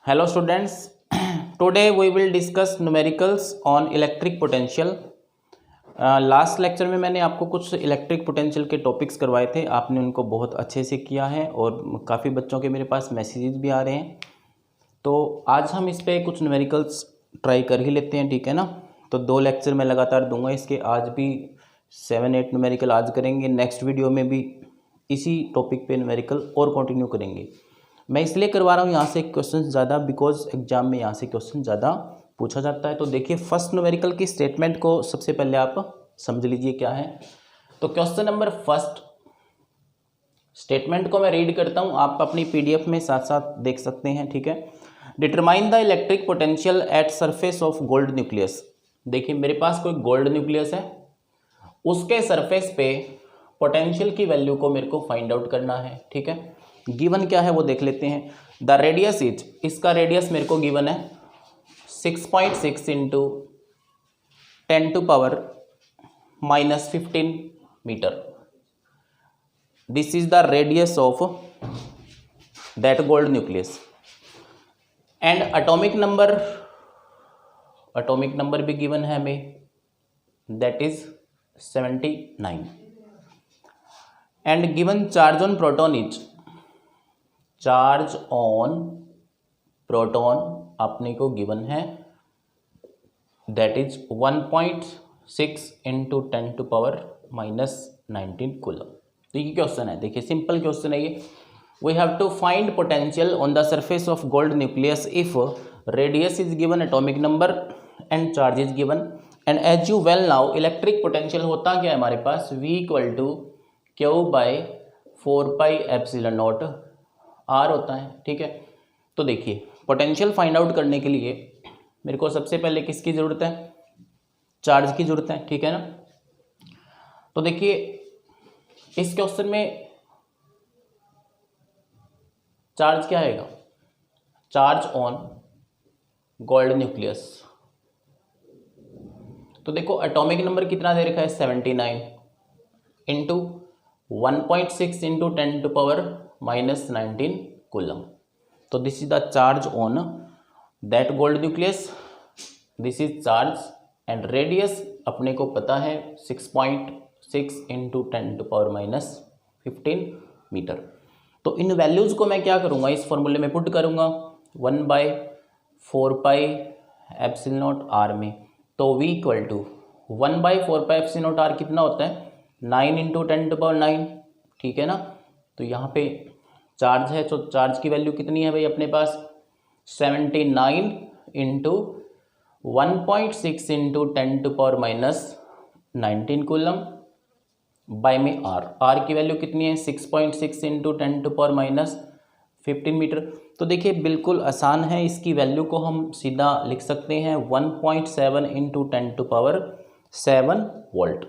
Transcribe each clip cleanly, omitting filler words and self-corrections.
Hello students, today we will discuss numericals on electric potential. Last lecture में मैंने आपको कुछ इलेक्ट्रिक पोटेंशियल के टॉपिक्स करवाए थे, आपने उनको बहुत अच्छे से किया है और काफ़ी बच्चों के मेरे पास मैसेजेस भी आ रहे हैं। तो आज हम इस पे कुछ न्यूमेरिकल्स ट्राई कर ही लेते हैं, ठीक है ना। तो 2 लेक्चर मैं लगातार दूंगा इसके, आज भी 7-8 न्यूमेरिकल आज करेंगे, नेक्स्ट वीडियो में भी इसी टॉपिक पे न्यूमेरिकल और कंटिन्यू करेंगे। मैं इसलिए करवा रहा हूँ यहाँ से क्वेश्चन ज़्यादा, बिकॉज एग्जाम में यहाँ से क्वेश्चन ज़्यादा पूछा जाता है। तो देखिए फर्स्ट न्यूमेरिकल की स्टेटमेंट को सबसे पहले आप समझ लीजिए क्या है। तो क्वेश्चन नंबर फर्स्ट, स्टेटमेंट को मैं रीड करता हूँ, आप अपनी पीडीएफ में साथ साथ देख सकते हैं, ठीक है। Determine the electric potential at surface of gold nucleus. देखिए मेरे पास कोई गोल्ड न्यूक्लियस है, उसके सरफेस पे पोटेंशियल की वैल्यू को मेरे को फाइंड आउट करना है, ठीक है। गिवन क्या है वो देख लेते हैं। द रेडियस इज, इसका रेडियस मेरे को गिवन है 6.6 into 10⁻⁻15 metre. This is the radius of that gold nucleus. And atomic number भी गिवन है हमें, that is 79। And given charge on proton is, charge on proton अपने को गिवन है, दैट इज 1.6 इंटू 10⁻⁻19 कूलम। तो ये question है, देखिए सिंपल क्वेश्चन है ये। We have to find potential on the surface of gold nucleus if radius is given, atomic number and charge is given. And as you well now, electric potential होता क्या है हमारे पास, V = Q/4πε0 R होता है, ठीक है। तो देखिए पोटेंशियल फाइंड आउट करने के लिए मेरे को सबसे पहले किसकी ज़रूरत है, चार्ज की ज़रूरत है, ठीक है ना। तो देखिए इस क्वेश्चन में चार्ज क्या आएगा, चार्ज ऑन गोल्ड न्यूक्लियस। तो देखो एटॉमिक नंबर कितना दे रखा है, 79 इंटू 1.6 इंटू 10⁻⁻19 कूलम। तो this is the charge on that gold nucleus, this is charge. And radius अपने को पता है 6.6 इंटू 10⁻⁻15 मीटर। तो इन वैल्यूज को मैं क्या करूंगा, इस फॉर्मूले में पुट करूंगा 1/4πε0r में। तो V = 1/4πε0r कितना होता है, 9 इंटू 10⁻9, ठीक है ना। तो यहाँ पे चार्ज है, तो चार्ज की वैल्यू कितनी है भाई अपने पास, 79 इंटू 1.6 इंटू 10⁻⁻19 कूलम बाय में R की वैल्यू कितनी है, 6.6 इंटू 10⁻⁻15 मीटर। तो देखिए बिल्कुल आसान है, इसकी वैल्यू को हम सीधा लिख सकते हैं 1.7 इंटू 10⁻7 वोल्ट।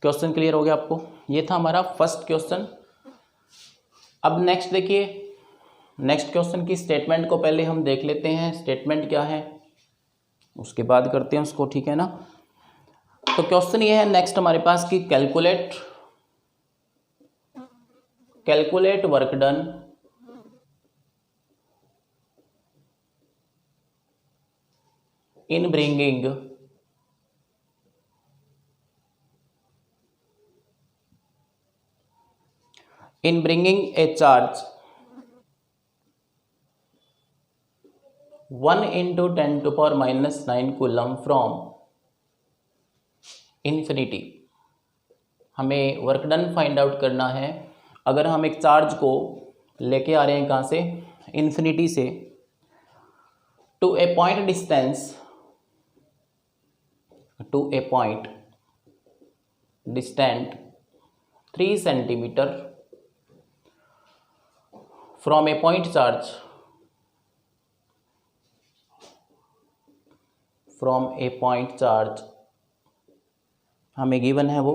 क्वेश्चन क्लियर हो गया आपको, ये था हमारा फर्स्ट क्वेश्चन। अब नेक्स्ट देखिए, नेक्स्ट क्वेश्चन की स्टेटमेंट को पहले हम देख लेते हैं, स्टेटमेंट क्या है उसके बाद करते हैं उसको, ठीक है ना। तो क्वेश्चन ये है नेक्स्ट हमारे पास कि calculate work done in bringing a charge 1 into 10⁻⁻9 coulomb from infinity. हमें वर्क डन फाइंड आउट करना है अगर हम एक चार्ज को लेके आ रहे हैं कहाँ से, इन्फिनिटी से, to a point distant 3 centimetre from a point charge, हमें गिवन है वो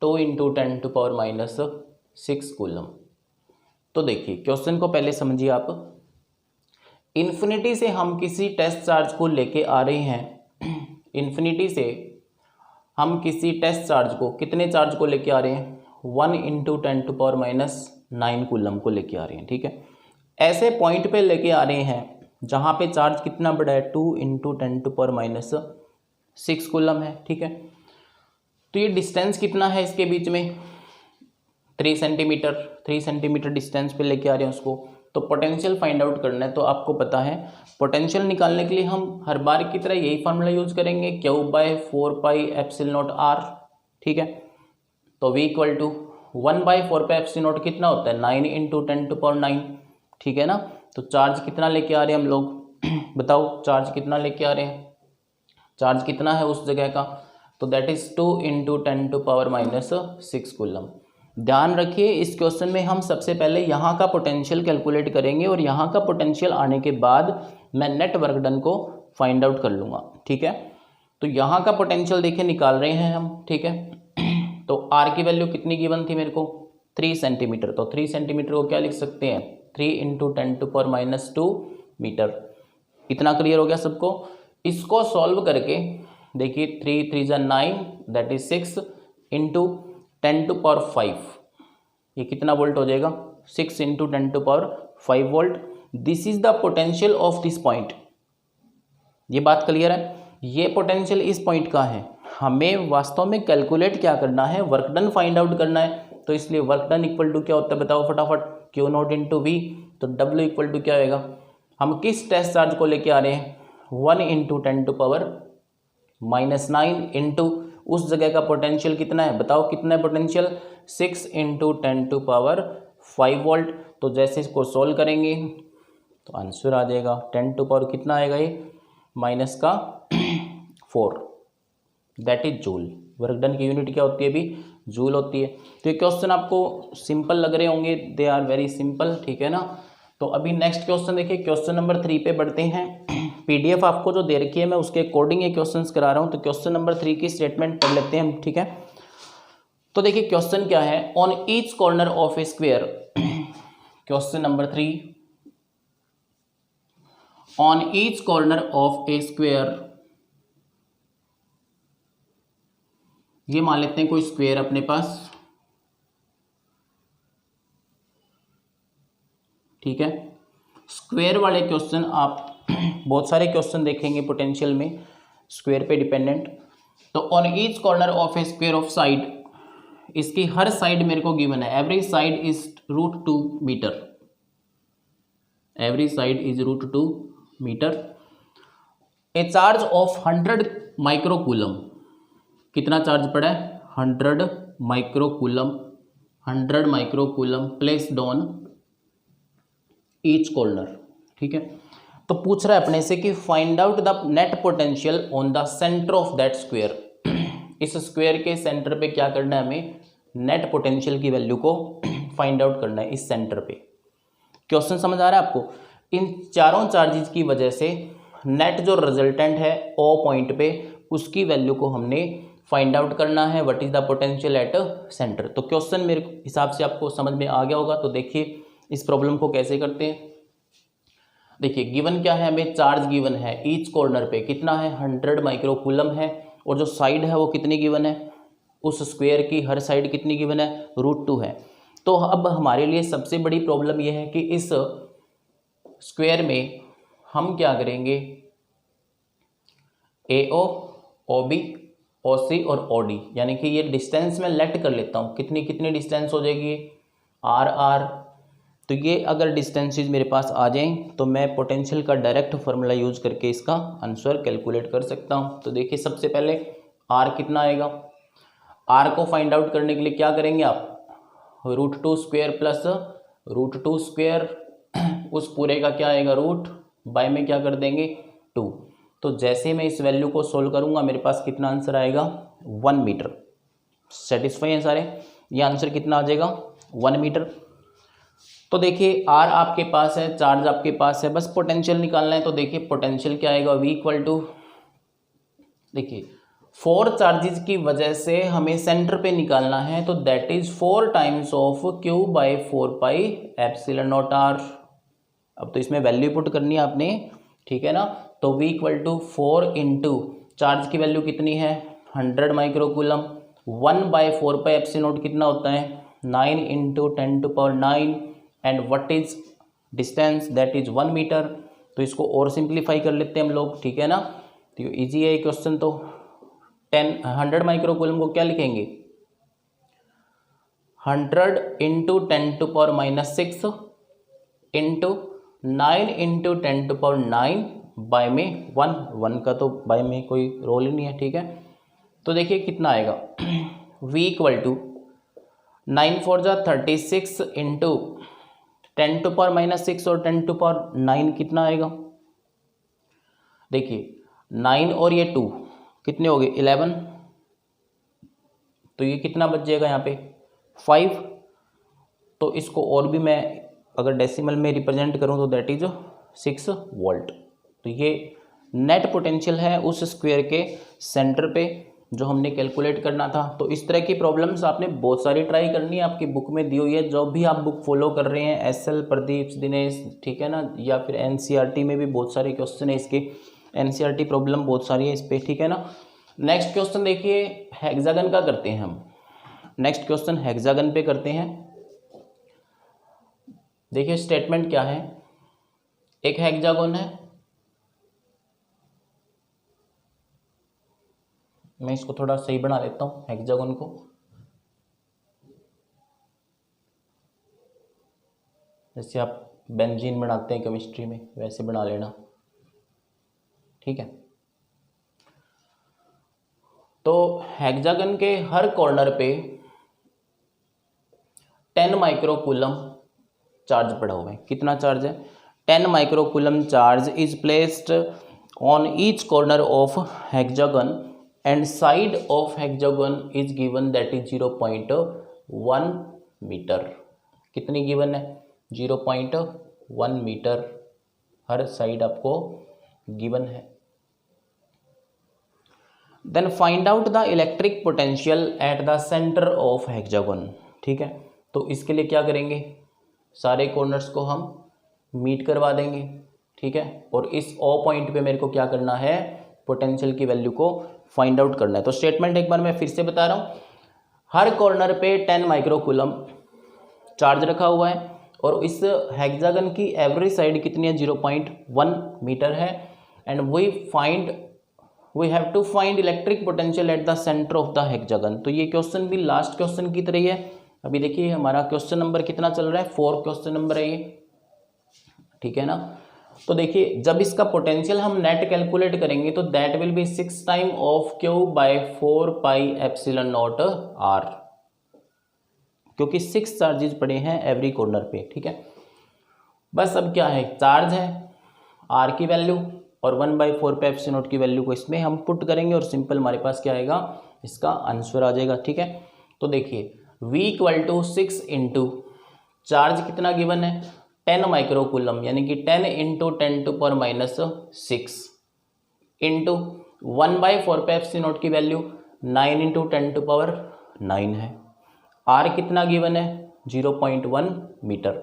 2 इंटू 10⁻⁻6 कूलम। तो देखिए क्वेश्चन को पहले समझिए आप, इन्फिनिटी से हम किसी टेस्ट चार्ज को लेके आ रहे हैं, इन्फिनिटी से हम किसी टेस्ट चार्ज को, कितने चार्ज को लेके आ रहे हैं, 1 इंटू 10⁻⁹ कूलम को लेके आ रहे हैं, ठीक है। ऐसे पॉइंट पे लेके आ रहे हैं जहाँ पे चार्ज कितना बड़ा है, 2 × 10⁻⁶ कूलम है, ठीक है। तो ये डिस्टेंस कितना है इसके बीच में, 3 सेंटीमीटर, 3 सेंटीमीटर डिस्टेंस पे लेके आ रहे हैं उसको। तो पोटेंशियल फाइंड आउट करना है, तो आपको पता है पोटेंशियल निकालने के लिए हम हर बार की तरह यही फार्मूला यूज करेंगे, Q/4πε0r, ठीक है। तो V = 1/4πε0 कितना होता है, 9 × 10⁹, ठीक है ना। तो चार्ज कितना लेके आ रहे हैं हम लोग बताओ, चार्ज कितना लेके आ रहे हैं, चार्ज कितना है उस जगह का, तो दैट इज 2 × 10⁻⁶ कूलम। ध्यान रखिए इस क्वेश्चन में हम सबसे पहले यहाँ का पोटेंशियल कैलकुलेट करेंगे और यहाँ का पोटेंशियल आने के बाद मैं नेट वर्क डन को फाइंड आउट कर लूँगा, ठीक है। तो यहाँ का पोटेंशियल देखिए निकाल रहे हैं हम, ठीक है। तो आर की वैल्यू कितनी गिवन थी मेरे को, 3 सेंटीमीटर। तो 3 सेंटीमीटर को क्या लिख सकते हैं, 3 × 10⁻² मीटर। इतना क्लियर हो गया सबको। इसको सॉल्व करके देखिए 3 × 3 = 9, दैट इज 6 × 10⁵, ये कितना वोल्ट हो जाएगा, 6 × 10⁵ volt. This is the potential of this point. ये बात क्लियर है, ये पोटेंशियल इस पॉइंट का है। हमें वास्तव में कैलकुलेट क्या करना है, वर्क डन फाइंड आउट करना है। तो इसलिए वर्क डन इक्वल टू क्या होता है बताओ फटाफट, Q0 × V। तो W = क्या होगा, हम किस टेस्ट चार्ज को लेके आ रहे हैं, 1 × 10⁻⁹ इंटू उस जगह का पोटेंशियल कितना है बताओ, कितना है पोटेंशियल, 6 × 10⁵ वोल्ट। तो जैसे इसको सोल्व करेंगे तो आंसर आ जाएगा 10⁻, कितना आएगा ये, -4, that is joule. Work done की यूनिट क्या होती है अभी, जूल होती है। तो ये क्वेश्चन आपको सिंपल लग रहे होंगे, दे आर वेरी सिंपल, ठीक है ना। तो अभी नेक्स्ट क्वेश्चन देखिए, क्वेश्चन नंबर 3 पे बढ़ते हैं। पीडीएफ आपको जो दे रखी है मैं उसके अकॉर्डिंग ये क्वेश्चंस करा रहा हूँ। तो क्वेश्चन नंबर 3 की स्टेटमेंट पढ़ लेते हैं हम, ठीक है। तो देखिए क्वेश्चन क्या है, on each corner of a square, question number 3, on each corner of a square, ये मान लेते हैं कोई स्क्वायर अपने पास, ठीक है। स्क्वायर वाले क्वेश्चन आप बहुत सारे क्वेश्चन देखेंगे पोटेंशियल में स्क्वायर पे डिपेंडेंट। तो on each corner of a square of side, इसकी हर साइड मेरे को गिवन है, every side is √2 metre, every side is √2 metre. A charge of 100 microcoulomb, कितना चार्ज पड़ा है, 100 microcoulomb, 100 microcoulomb placed on each corner, ठीक है। तो पूछ रहा है अपने से कि find out the net potential on the centre of that square. इस स्क्वायर के सेंटर पे क्या करना है, हमें नेट पोटेंशियल की वैल्यू को फाइंड आउट करना है इस सेंटर पे। क्वेश्चन समझ आ रहा है आपको। इन चारों चार्जेस की वजह से नेट जो रिजल्टेंट है ओ पॉइंट पे, उसकी वैल्यू को हमने फाइंड आउट करना है, what is the potential at centre. तो क्वेश्चन मेरे हिसाब से आपको समझ में आ गया होगा। तो देखिए इस प्रॉब्लम को कैसे करते हैं। देखिए गिवन क्या है, हमें चार्ज गिवन है ईच कॉर्नर पे, कितना है 100 माइक्रोकूलम है, और जो साइड है वो कितनी गिवन है, उस स्क्वायर की हर साइड कितनी गिवन है, √2 है। तो अब हमारे लिए सबसे बड़ी प्रॉब्लम यह है कि इस स्क्वायर में हम क्या करेंगे, AO, OB, OC और OD, यानी कि ये डिस्टेंस में लेट कर लेता हूँ, कितनी कितनी डिस्टेंस हो जाएगी, RR। तो ये अगर डिस्टेंसेस मेरे पास आ जाएं तो मैं पोटेंशियल का डायरेक्ट फार्मूला यूज करके इसका आंसर कैलकुलेट कर सकता हूं। तो देखिए सबसे पहले R कितना आएगा, R को फाइंड आउट करने के लिए क्या करेंगे आप, √2 स्क्वायर प्लस √2 स्क्वायर, उस पूरे का क्या आएगा रूट, बाय में क्या कर देंगे 2। तो जैसे मैं इस वैल्यू को सोल्व करूंगा मेरे पास कितना आंसर आएगा, 1 मीटर। सेटिस्फाई है सारे, ये आंसर कितना आ जाएगा 1 मीटर। तो देखिए R आपके पास है, चार्ज आपके पास है, बस पोटेंशियल निकालना है। तो देखिए पोटेंशियल क्या आएगा, V = देखिए 4 चार्जेस की वजह से हमें सेंटर पे निकालना है, तो that is 4 times of Q/4πε0r। अब तो इसमें वैल्यू पुट करनी है आपने, ठीक है ना। तो V = 4 इंटू चार्ज की वैल्यू कितनी है 100 माइक्रोकूलम, 1/4πε0 कितना होता है 9 × 10⁹ and what is distance that is 1 metre. तो इसको और सिंप्लीफाई कर लेते हैं हम लोग, ठीक है ना। तो ये ईजी है क्वेश्चन। तो 100 माइक्रोकूलम को क्या लिखेंगे, 100 इंटू 10⁻⁻6 इंटू 9 इंटू 10⁻⁹ बाय में 1 का तो बाय में कोई रोल ही नहीं है, ठीक है। तो देखिए कितना आएगा v इक्वल टू 9 4 जा 36 इंटू 10⁻⁻6 और 10⁻⁹ कितना आएगा, देखिए 9 और ये 2 कितने हो गए 11, तो ये कितना बच जाएगा यहाँ पे 5। तो इसको और भी मैं अगर डेसिमल में रिप्रेजेंट करूँ तो दैट इज 6 वोल्ट। तो ये नेट पोटेंशियल है उस स्क्वायर के सेंटर पे जो हमने कैलकुलेट करना था। तो इस तरह की प्रॉब्लम्स आपने बहुत सारी ट्राई करनी है, आपकी बुक में दी हुई है। जो भी आप बुक फॉलो कर रहे हैं, एसएल, प्रदीप, दिनेश, ठीक है ना, या फिर एनसीईआरटी में भी बहुत सारे क्वेश्चन है इसके, एनसीईआरटी प्रॉब्लम बहुत सारी है इस पर, ठीक है ना। नेक्स्ट क्वेश्चन देखिए हेक्सागन का करते हैं हम। नेक्स्ट क्वेश्चन हेक्सागन पे करते हैं। देखिए स्टेटमेंट क्या है, एक हेक्सागन है, मैं इसको थोड़ा सही बना लेता हूं हेक्सागन को। जैसे आप बेंजीन बनाते हैं केमिस्ट्री में वैसे बना लेना, ठीक है। तो हेक्सागन के हर कॉर्नर पे 10 माइक्रोकूलम चार्ज पड़ा हुआ है। कितना चार्ज है, 10 microcoulomb charge is placed on each corner of hexagon and side of hexagon is given that is 0.1 metre. कितनी गिवन है, 0.1 मीटर हर साइड आपको गिवन है। Then find out the electric potential at the centre of hexagon, ठीक है। तो इसके लिए क्या करेंगे, सारे कॉर्नर्स को हम मीट करवा देंगे, ठीक है। और इस ओ पॉइंट पे मेरे को क्या करना है, पोटेंशियल की वैल्यू को फाइंड आउट करना है। तो स्टेटमेंट एक बार मैं फिर से बता रहा हूँ, हर कॉर्नर पे 10 माइक्रोकूलम चार्ज रखा हुआ है और इस हेक्सागन की एवरी साइड कितनी है, 0.1 मीटर है। And we have to find electric potential at the centre of the hexagon. तो ये क्वेश्चन भी लास्ट क्वेश्चन की तरह ही है। अभी देखिए हमारा क्वेश्चन नंबर कितना चल रहा है, 4 क्वेश्चन नंबर है ये, ठीक है ना। तो देखिए जब इसका पोटेंशियल हम नेट कैलकुलेट करेंगे तो that will be 6 time of Q by 4 pi epsilon naught R, क्योंकि 6 चार्जेस पड़े हैं एवरी कॉर्नर पे, ठीक है। बस अब क्या है, चार्ज है, आर की वैल्यू और 1/4 पे एप्सिलॉन नॉट की वैल्यू को इसमें हम पुट करेंगे और सिंपल हमारे पास क्या आएगा, इसका आंसर आ जाएगा, ठीक है। तो देखिए v equal to 6 into charge कितना गिवन है 10 माइक्रोकूलम, यानी कि 10 इंटू 10⁻⁻6 इंटू 1/4 पे एप्सिलॉन नॉट की वैल्यू 9 इंटू 10⁻9 है। आर कितना गिवन है 0.1 मीटर।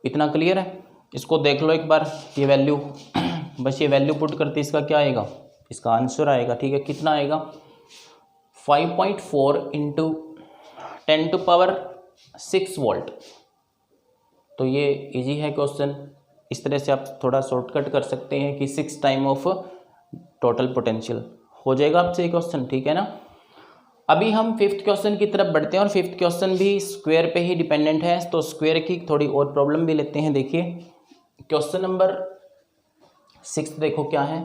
इतना क्लियर है, इसको देख लो एक बार ये वैल्यू बस ये वैल्यू पुट करते इसका क्या आएगा, इसका आंसर आएगा, ठीक है। कितना आएगा 5.4 इंटू 10⁻6 वोल्ट। तो ये इजी है क्वेश्चन, इस तरह से आप थोड़ा शॉर्टकट कर सकते हैं कि 6 टाइम ऑफ टोटल पोटेंशियल हो जाएगा आपसे ये क्वेश्चन, ठीक है ना। अभी हम 5th क्वेश्चन की तरफ बढ़ते हैं और 5th क्वेश्चन भी स्क्वायर पे ही डिपेंडेंट है। तो स्क्वायर की थोड़ी और प्रॉब्लम भी लेते हैं। देखिए क्वेश्चन नंबर 6 देखो क्या है,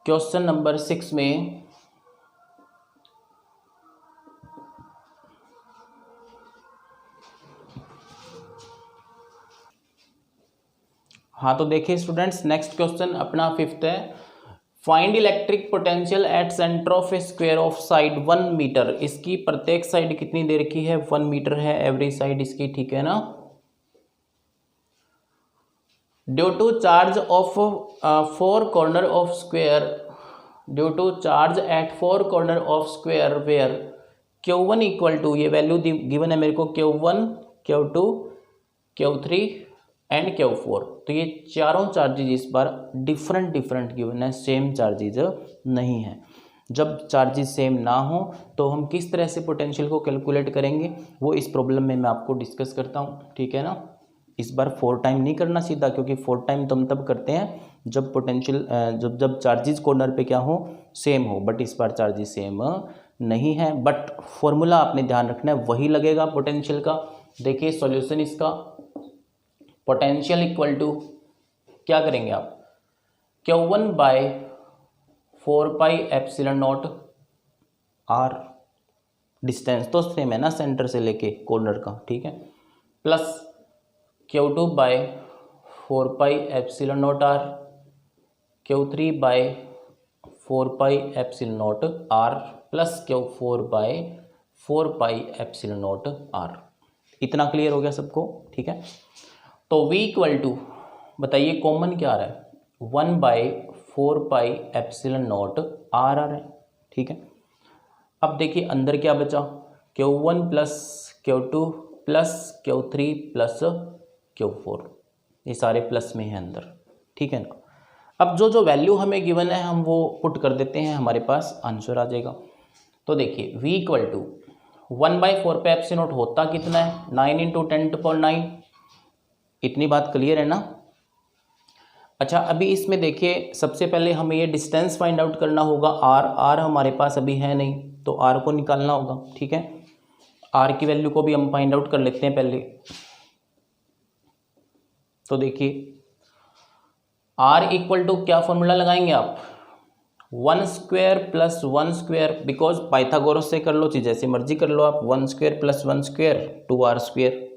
क्वेश्चन नंबर 6 में हाँ तो देखिए स्टूडेंट्स नेक्स्ट क्वेश्चन अपना 5th है, find electric potential at centre of a square of side 1 metre. इसकी प्रत्येक साइड कितनी दे रखी है, 1 मीटर है एवरी साइड इसकी, ठीक है ना। Due to charge of 4 corner of square, due to charge at 4 corner of square where Q1 equal to, ये वैल्यू गिवन है मेरे को Q1, Q2, Q3 and Q4। तो ये चारों चार्जेज इस बार डिफरेंट गिवन है, सेम चार्जेज नहीं है। जब चार्जेस सेम ना हो तो हम किस तरह से पोटेंशियल को कैलकुलेट करेंगे वो इस प्रॉब्लम में मैं आपको डिस्कस करता हूँ, ठीक है ना। इस बार 4 टाइम नहीं करना सीधा, क्योंकि 4 टाइम तो हम तब करते हैं जब पोटेंशियल जब चार्जेस कॉर्नर पे क्या हो, सेम हो, बट इस बार चार्जेस सेम नहीं है, बट फॉर्मूला आपने ध्यान रखना है वही लगेगा पोटेंशियल का। देखिए सॉल्यूशन इसका, पोटेंशियल इक्वल टू क्या करेंगे आप, Q1 by 4 pi epsilon naught R, distance तो सेम है ना सेंटर से लेके कॉर्नर का, ठीक है, plus Q2 by 4 pi epsilon naught R, Q3 by 4 pi epsilon naught R, plus Q4 by 4 pi epsilon naught R. इतना क्लियर हो गया सबको, ठीक है। तो V इक्वल टू बताइए कॉमन क्या आ रहा है, 1 by 4 pi epsilon naught R आ रहा है, ठीक है। अब देखिए अंदर क्या बचा, Q1 plus Q2 plus Q3 plus Q4, ये सारे प्लस में है अंदर, ठीक है ना। अब जो जो वैल्यू हमें गिवन है हम वो पुट कर देते हैं, हमारे पास आंसर आ जाएगा। तो देखिए V इक्वल टू 1 बाई 4 पे एप्सिलॉन नॉट होता कितना है, 9 इंटू 10⁹, इतनी बात क्लियर है ना। अच्छा अभी इसमें देखिए सबसे पहले हमें ये डिस्टेंस फाइंड आउट करना होगा, आर हमारे पास अभी है नहीं तो आर को निकालना होगा, ठीक है। आर की वैल्यू को भी हम फाइंड आउट कर लेते हैं पहले। तो देखिए आर इक्वल टू क्या फॉर्मूला लगाएंगे आप, 1 square plus 1 square, because Pythagoras से कर लो, चीज जैसे मर्जी कर लो आप, 1 square plus 1 square 2r square,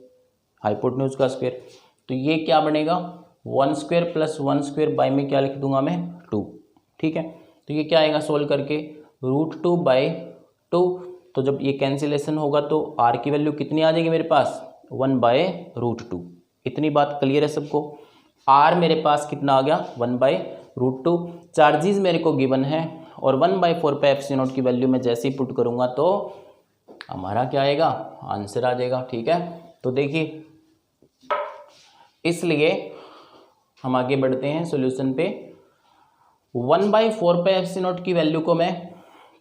hypotenuse का स्क्वायर। तो ये क्या बनेगा, 1 स्क्वायर प्लस 1 स्क्वायर बाय में क्या लिख दूंगा मैं 2, ठीक है। तो ये क्या आएगा सोल्व करके, √2 बाई 2, तो जब ये कैंसिलेशन होगा तो r की वैल्यू कितनी आ जाएगी मेरे पास, 1 बाय √2। इतनी बात क्लियर है सबको। r मेरे पास कितना आ गया, 1 बाय √2, चार्जेस मेरे को गिवन है और 1 बाई 4 पे एप्सिलॉन नॉट की वैल्यू मैं जैसे ही पुट करूंगा तो हमारा क्या आएगा, आंसर आ जाएगा, ठीक है। तो देखिए इसलिए हम आगे बढ़ते हैं सॉल्यूशन पे। 1 बाई 4 पे एप्सिलॉन नॉट की वैल्यू को मैं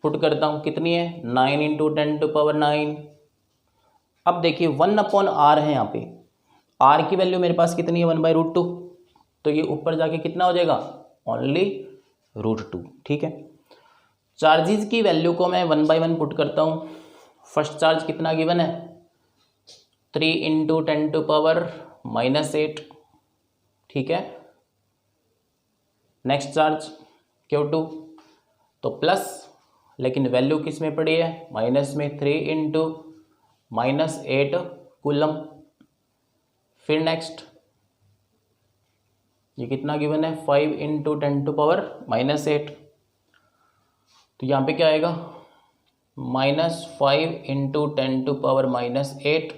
पुट करता हूँ, कितनी है, 9 इंटू 10⁹। अब देखिए 1/r है यहाँ पे, r की वैल्यू मेरे पास कितनी है, 1 बाई √2, तो ये ऊपर जाके कितना हो जाएगा, ओनली √2, ठीक है। चार्जेस की वैल्यू को मैं 1 बाई 1 पुट करता हूँ। फर्स्ट चार्ज कितना गिवन है, 3 इंटू 10⁻⁻8, ठीक है। नेक्स्ट चार्ज Q2 तो प्लस, लेकिन वैल्यू किस में पड़ी है, माइनस में, 3 इंटू -8 कूलम। फिर नेक्स्ट ये कितना गिवन है, 5 इंटू 10⁻⁻8, तो यहाँ पे क्या आएगा, -5 इंटू 10⁻⁻8,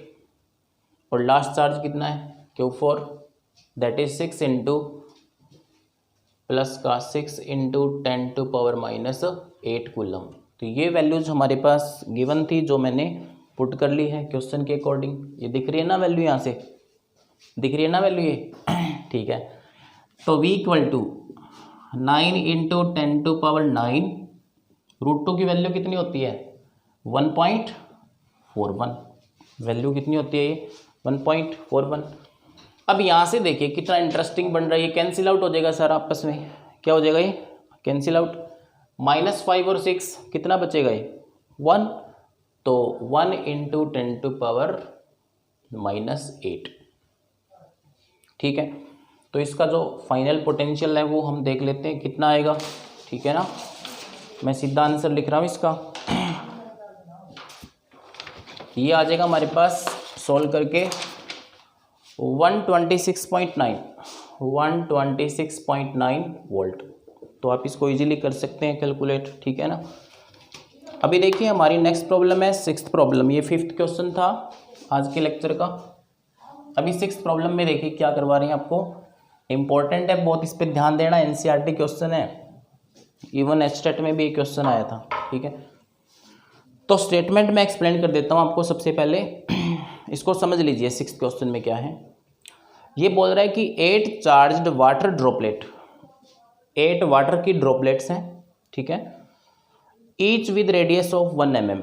और लास्ट चार्ज कितना है Q4, that is 6 into plus का 6 इंटू 10⁻⁻8 कूलम। तो ये वैल्यूज हमारे पास गिवन थी जो मैंने पुट कर ली है क्वेश्चन के अकॉर्डिंग। ये दिख रही है ना वैल्यू, यहाँ से दिख रही है ना वैल्यू ये, ठीक है। तो V इक्वल टू 9 इंटू 10⁻9, √2 की वैल्यू कितनी होती है, 1.41, वैल्यू कितनी होती है ये, 1.41। अब यहाँ से देखिए कितना इंटरेस्टिंग बन रहा है, ये कैंसिल आउट हो जाएगा सर आपस में, क्या हो जाएगा ये कैंसिल आउट, -5 और 6 कितना बचेगा ये 1, तो 1 इंटू 10⁻⁻8, ठीक है। तो इसका जो फाइनल पोटेंशियल है वो हम देख लेते हैं कितना आएगा, ठीक है ना। मैं सीधा आंसर लिख रहा हूँ इसका, ये आ जाएगा हमारे पास सॉल्व करके 126.9 वोल्ट। तो आप इसको इजीली कर सकते हैं कैलकुलेट, ठीक है ना। अभी देखिए हमारी नेक्स्ट प्रॉब्लम है 6th प्रॉब्लम, ये 5th क्वेश्चन था आज के लेक्चर का। अभी 6th प्रॉब्लम में देखिए क्या करवा रहे हैं आपको, इंपॉर्टेंट है बहुत, इस पर ध्यान देना, एनसीईआरटी क्वेश्चन है, इवन एचटेट में भी एक क्वेश्चन आया था, ठीक है। तो स्टेटमेंट में एक्सप्लेन कर देता हूँ आपको। सबसे पहले इसको समझ लीजिए 6th क्वेश्चन में क्या है। ये बोल रहा है कि 8 चार्ज्ड वाटर ड्रॉपलेट, 8 वाटर की ड्रॉपलेट्स हैं, ठीक है, each with radius of 1 mm।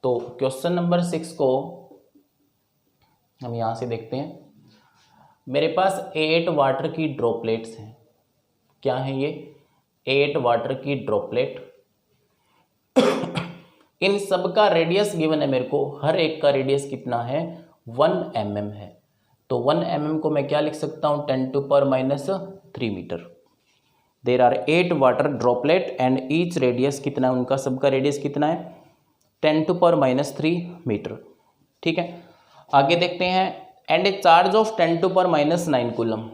तो क्वेश्चन नंबर 6 को हम यहाँ से देखते हैं। मेरे पास 8 वाटर की ड्रॉपलेट्स हैं। क्या है ये? 8 वाटर की ड्रॉपलेट। इन सब का रेडियस गिवन है मेरे को, हर एक का रेडियस कितना है? 1 mm है। तो 1 mm को मैं क्या लिख सकता हूँ? 10⁻³ metre. There are 8 water droplet and each radius कितना है उनका? सबका रेडियस कितना है? 10⁻³ मीटर। ठीक है, आगे देखते हैं। And A charge of 10⁻⁹ coulomb.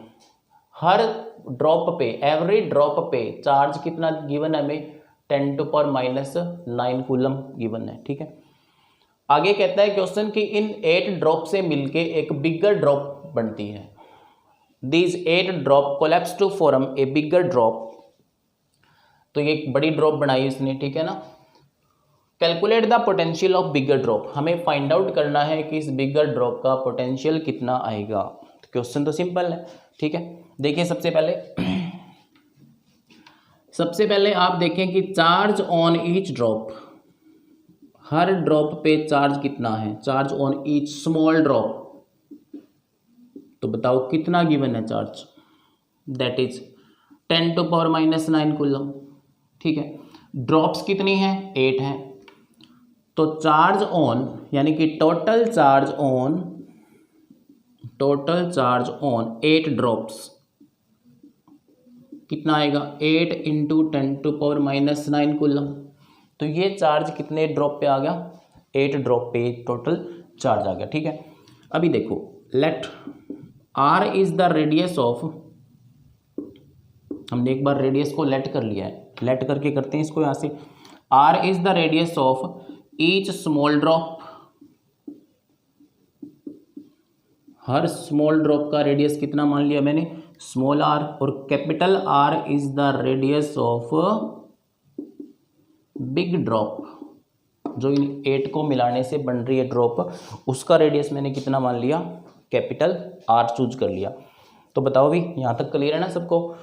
Her drop पे, एवरी ड्रॉप पे चार्ज कितना गिवन है हमें? 10⁻⁹ कूलम गिवन है। ठीक है, आगे कहता है क्वेश्चन कि इन 8 ड्रॉप से मिलके एक बिगर ड्रॉप बनती है। These 8 drop collapse to form a bigger drop. तो ये एक बड़ी ड्रॉप बनाई इसने। ठीक है ना। Calculate the potential of bigger drop. हमें फाइंड आउट करना है कि इस बिगर ड्रॉप का पोटेंशियल कितना आएगा। तो क्वेश्चन तो सिंपल है। ठीक है, देखिए सबसे पहले आप देखें कि charge on each drop, her drop पे चार्ज कितना है? Charge on each small drop. तो बताओ कितना गिवन है चार्ज? That is 10⁻⁹ coulomb. ठीक है, ड्रॉप्स कितनी हैं? 8 हैं। तो चार्ज ऑन यानी कि टोटल चार्ज ऑन 8 ड्रॉप्स कितना आएगा? 8 × 10⁻⁹ कूलम। तो ये चार्ज कितने ड्रॉप पे आ गया? 8 ड्रॉप पे टोटल चार्ज आ गया। ठीक है, अभी देखो, let r is the radius of, हमने एक बार रेडियस को लेट कर लिया है, लेट करके करते हैं इसको यहाँ से। r is the radius of each small drop. Her small drop का रेडियस कितना मान लिया मैंने? Small r। और capital R is the radius of big drop. जो इन 8 को मिलाने से बन रही है ड्रॉप, उसका रेडियस मैंने कितना मान लिया? कैपिटल R चूज कर लिया। तो बताओ भी, यहाँ तक क्लियर है ना सबको?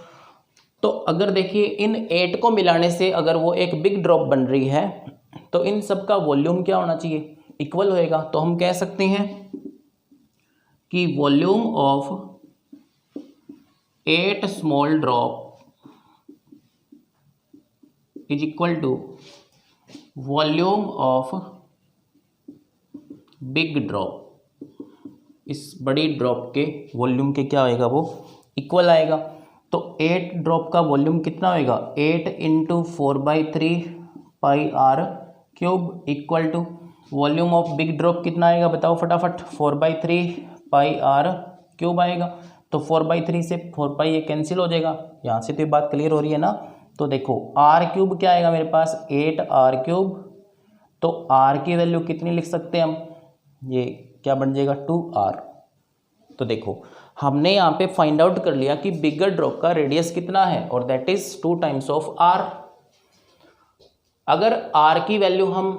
तो अगर देखिए इन 8 को मिलाने से अगर वो एक बिग ड्रॉप बन रही है तो इन सब का वॉल्यूम क्या होना चाहिए? इक्वल होएगा। तो हम कह सकते हैं कि volume of 8 small drop is equal to volume of big drop. इस बड़ी ड्रॉप के वॉल्यूम के क्या आएगा? वो इक्वल आएगा। तो 8 ड्रॉप का वॉल्यूम कितना होएगा? 8 × 4/3πr³ equal to volume of big drop कितना आएगा? बताओ फटाफट। 4/3πr³ आएगा। तो 4/3 से 4π ये कैंसिल हो जाएगा। यहाँ से तो ये बात क्लियर हो रही है ना? तो देखो r³ क्या आएगा मेरे पास? 8r³। तो r की वैल्यू कितनी लिख सकते हैं हम? ये क्या बन जाएगा? 2r। तो देखो हमने यहाँ पे फाइंड आउट कर लिया कि बिगर ड्रॉप का रेडियस कितना है, और that is 2 times of r। अगर r की वैल्यू हम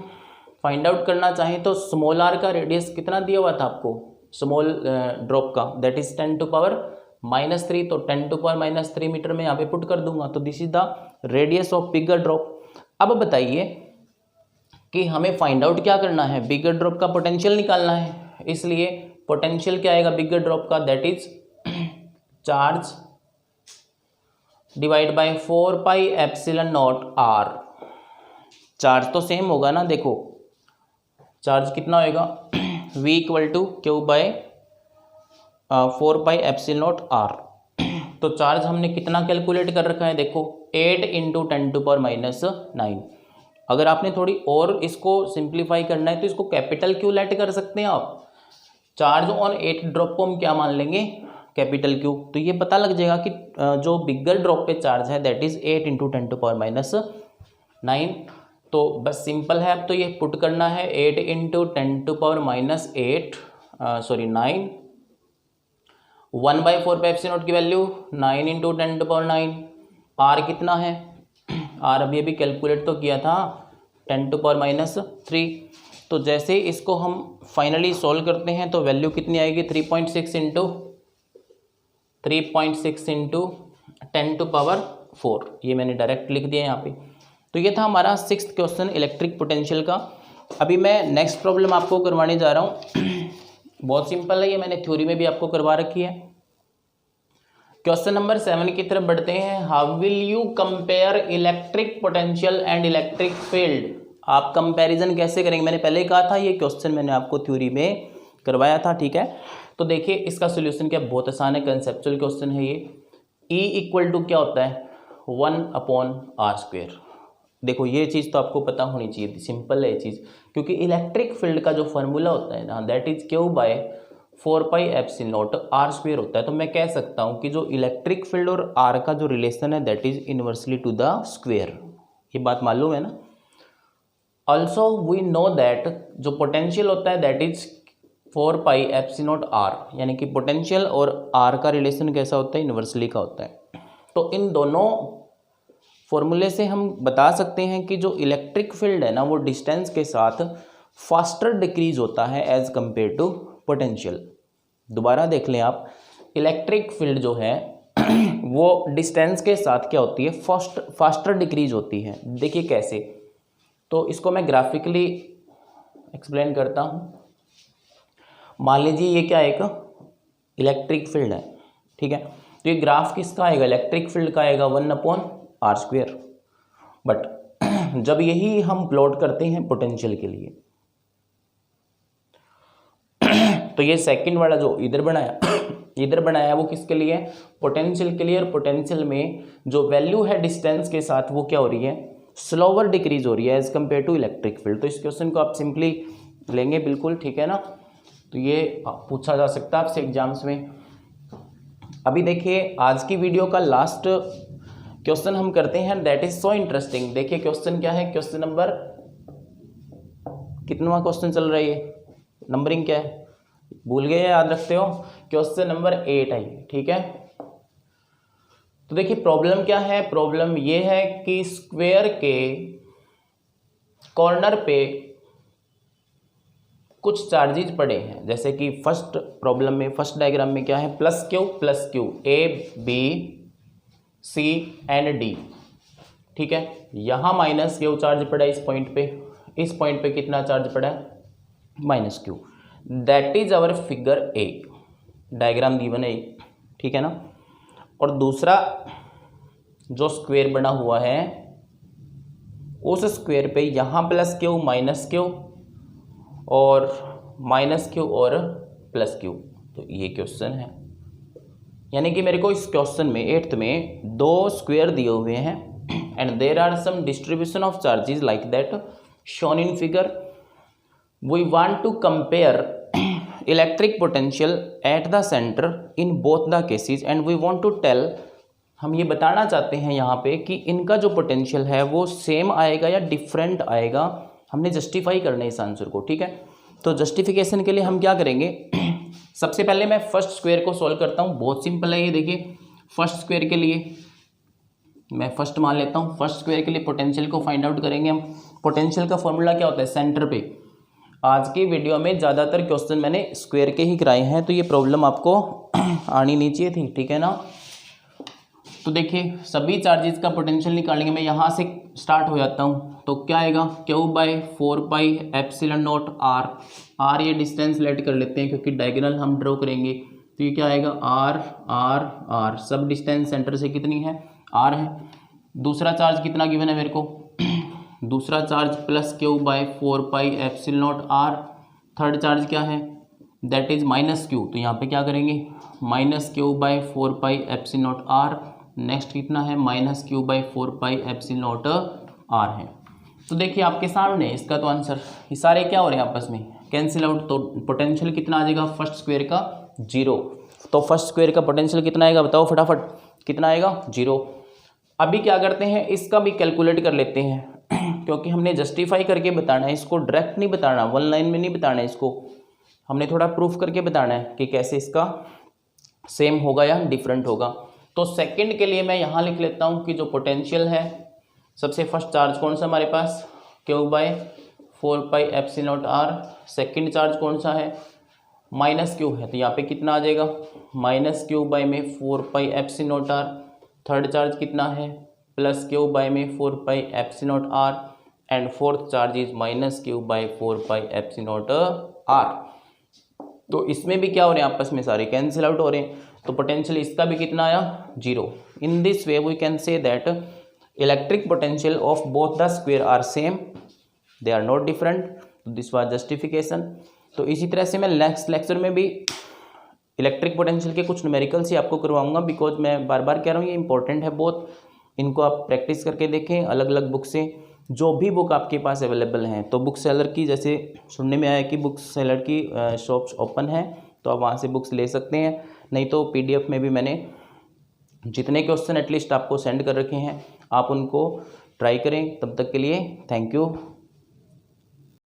फाइंड आउट करना चाहें तो स्मॉल r का रेडियस कितना दिया हुआ था आपको स्मॉल ड्रॉप का? That is 10⁻⁻3। तो 10⁻⁻3 मीटर में यहाँ पे पुट कर दूंगा। तो this is the radius of bigger drop. अब बताइए कि हमें फाइंड आउट क्या करना है? बिगर ड्रॉप का पोटेंशियल निकालना है। इसलिए पोटेंशियल क्या आएगा बिगर ड्रॉप का? That is charge divide by 4πε0r। Charge तो सेम होगा ना? देखो चार्ज कितना होएगा? v = Q/4πε0r। तो चार्ज हमने कितना कैलकुलेट कर रखा है? देखो 8 × 10⁻⁹। अगर आपने थोड़ी और इसको सिंप्लीफाई करना है तो इसको कैपिटल Q लेट कर सकते हैं आप। चार्ज ऑन 8 ड्रॉप को हम क्या मान लेंगे? Capital Q। तो ये पता लग जाएगा कि जो बिगर ड्रॉप पे चार्ज है दैट इज 8 × 10⁻⁹। तो बस सिंपल है। अब तो ये पुट करना है 8 × 10⁻⁸ 1/4πε0 की वैल्यू 9 × 10⁹। r कितना है? r अभी अभी कैलकुलेट तो किया था 10⁻�3। तो जैसे इसको हम फाइनली सॉल्व करते हैं तो वैल्यू कितनी आएगी? 3.6 × 10⁻⁴। ये मैंने डायरेक्ट लिख दिया यहाँ पे। तो ये था हमारा 6th क्वेश्चन इलेक्ट्रिक पोटेंशियल का। अभी मैं नेक्स्ट प्रॉब्लम आपको करवाने जा रहा हूँ। बहुत सिंपल है, ये मैंने थ्योरी में भी आपको करवा रखी है। क्वेश्चन नंबर 7 की तरफ बढ़ते हैं। How will you compare electric potential and electric field. आप कंपैरिजन कैसे करेंगे, मैंने पहले कहा था, ये क्वेश्चन मैंने आपको थ्योरी में करवाया था, ठीक है। तो देखिए इसका सोल्यूशन क्या, बहुत आसान है, कंसेप्चुअल क्वेश्चन है ये। E इक्वल टू क्या होता है, 1/r²। देखो ये चीज़ तो आपको पता होनी चाहिए, सिंपल है ये चीज़, क्योंकि इलेक्ट्रिक फील्ड का जो फॉर्मूला होता है ना, दैट इज Q/4πε0r² होता है। तो मैं कह सकता हूँ कि जो इलेक्ट्रिक फील्ड और r का जो रिलेशन है that is inversely to the square. ये बात मालूम है ना। ऑल्सो वी नो दैट जो पोटेंशियल होता है दैट इज 4πε0r, यानी कि पोटेंशियल और r का रिलेशन कैसा होता है, इनवर्सली का होता है। तो इन दोनों फॉर्मूले से हम बता सकते हैं कि जो इलेक्ट्रिक फील्ड है ना वो डिस्टेंस के साथ फास्टर डिक्रीज होता है एज कंपेयर टू पोटेंशियल। दोबारा देख लें आप, इलेक्ट्रिक फील्ड जो है वो डिस्टेंस के साथ क्या होती है, फास्टर डिक्रीज होती है। देखिए कैसे, तो इसको मैं ग्राफिकली एक्सप्लेन करता हूँ। मान लीजिए ये क्या एक इलेक्ट्रिक फील्ड है, ठीक है। तो ये ग्राफ किसका आएगा, इलेक्ट्रिक फील्ड का आएगा 1/r²। बट जब यही हम प्लॉट करते हैं पोटेंशियल के लिए, तो ये सेकंड वाला जो इधर बनाया वो किसके लिए, पोटेंशियल के लिए। और पोटेंशियल में जो वैल्यू है डिस्टेंस के साथ वो क्या हो रही है, स्लोवर डिक्रीज हो रही है as compare to electric field. तो इस क्वेश्चन को आप सिंपली लेंगे बिल्कुल, ठीक है ना। तो ये पूछा जा सकता है आपसे एग्जाम्स में। अभी देखिए आज की वीडियो का लास्ट क्वेश्चन हम करते हैं, दैट इज सो इंटरेस्टिंग। देखिए क्वेश्चन क्या है, क्वेश्चन नंबर कितनवां क्वेश्चन चल रहा है, ये नंबरिंग क्या है भूल गए, याद रखते हो, क्वेश्चन नंबर 8 है, ठीक है। तो देखिए प्रॉब्लम क्या है, प्रॉब्लम ये है कि स्क्वायर के कॉर्नर पे कुछ चार्जेज पड़े हैं। जैसे कि फर्स्ट प्रॉब्लम में, फर्स्ट डायग्राम में क्या है, +Q A B C and D, ठीक है। यहाँ -Q चार्ज पड़ा है इस पॉइंट पे कितना चार्ज पड़ा है, -Q। That is our figure A, diagram given है, ठीक है ना। और दूसरा जो स्क्वायर बना हुआ है उस स्क्वायर पे यहाँ +Q -Q और -Q और +Q। तो ये क्वेश्चन है, यानी कि मेरे को इस क्वेश्चन में 8th में 2 स्क्वायर दिए हुए हैं and there are some distribution of charges like that shown in figure. We want to compare electric potential at the centre in both the cases and we want to tell, हम ये बताना चाहते हैं यहाँ पे कि इनका जो पोटेंशियल है वो सेम आएगा या डिफरेंट आएगा। हमने जस्टिफाई करना है इस आंसर को, ठीक है। तो जस्टिफिकेशन के लिए हम क्या करेंगे, सबसे पहले मैं फर्स्ट स्क्वायर को सॉल्व करता हूँ। बहुत सिंपल है ये, देखिए फर्स्ट स्क्वायर के लिए मैं फर्स्ट मान लेता हूँ। फर्स्ट स्क्वायर के लिए पोटेंशियल को फाइंड आउट करेंगे हम। पोटेंशियल का फॉर्मूला क्या होता है, सेंटर पे। आज की वीडियो में ज़्यादातर क्वेश्चन मैंने स्क्वायर के ही कराए हैं, तो ये प्रॉब्लम आपको आनी नहीं चाहिए थी, ठीक है ना। तो देखिए सभी चार्जेस का पोटेंशियल निकालेंगे। मैं यहाँ से स्टार्ट हो जाता हूँ, तो क्या आएगा, Q/4πε0r। r ये डिस्टेंस लेट कर लेते हैं क्योंकि डायगोनल हम ड्रॉ करेंगे। तो ये क्या आएगा, r, सब डिस्टेंस सेंटर से कितनी है, r है। दूसरा चार्ज कितना गिवन है मेरे को, दूसरा चार्ज +Q/4πε0r। थर्ड चार्ज क्या है, दैट इज -Q। तो यहाँ पे क्या करेंगे, -Q/4πε0r। नेक्स्ट कितना है, -Q/4πε0r है। तो देखिए आपके सामने इसका तो आंसर, ये सारे क्या हो रहे हैं आपस में कैंसिल आउट। तो पोटेंशियल कितना आ जाएगा फर्स्ट स्क्वायर का, 0। तो फर्स्ट स्क्वायर का पोटेंशियल कितना आएगा, बताओ फटाफट, कितना आएगा, 0। अभी क्या करते हैं, इसका भी कैलकुलेट कर लेते हैं क्योंकि हमने जस्टिफाई करके बताना है इसको, डायरेक्ट नहीं बताना, 1 लाइन में नहीं बताना है इसको, हमने थोड़ा प्रूफ करके बताना है कि कैसे इसका सेम होगा या डिफरेंट होगा। तो सेकंड के लिए मैं यहाँ लिख लेता हूँ कि जो पोटेंशियल है, सबसे फर्स्ट चार्ज कौन सा हमारे पास, Q/4πε0r। सेकंड चार्ज कौन सा है, -Q है, तो यहाँ पे कितना आ जाएगा, -Q/4πε0r। थर्ड चार्ज कितना है, प्लस क्यू बाय में 4 pi epsilon R and fourth charge is minus Q by 4 pi epsilon R. तो इसमें भी क्या हो रहे हैं, आपस में सारे कैंसिल आउट हो रहे हैं, तो पोटेंशियल इसका भी कितना आया, 0। In this way we can say that electric potential of both the square are same, they are not different. This was justification. तो इसी तरह से मैं नेक्स्ट लेक्चर में भी इलेक्ट्रिक पोटेंशियल के कुछ न्यूमेरिकल्स ही आपको करवाऊंगा, बिकॉज मैं बार बार कह रहा हूँ ये इंपॉर्टेंट है बहुत, इनको आप प्रैक्टिस करके देखें अलग अलग बुक से, जो भी बुक आपके पास अवेलेबल हैं। तो बुक सेलर की, जैसे सुनने में आया कि बुक सेलर की शॉप्स ओपन है, तो आप वहाँ से बुक्स ले सकते हैं, नहीं तो PDF में भी मैंने जितने क्वेश्चन एटलीस्ट आपको सेंड कर रखे हैं, आप उनको ट्राई करें। तब तक के लिए थैंक यू।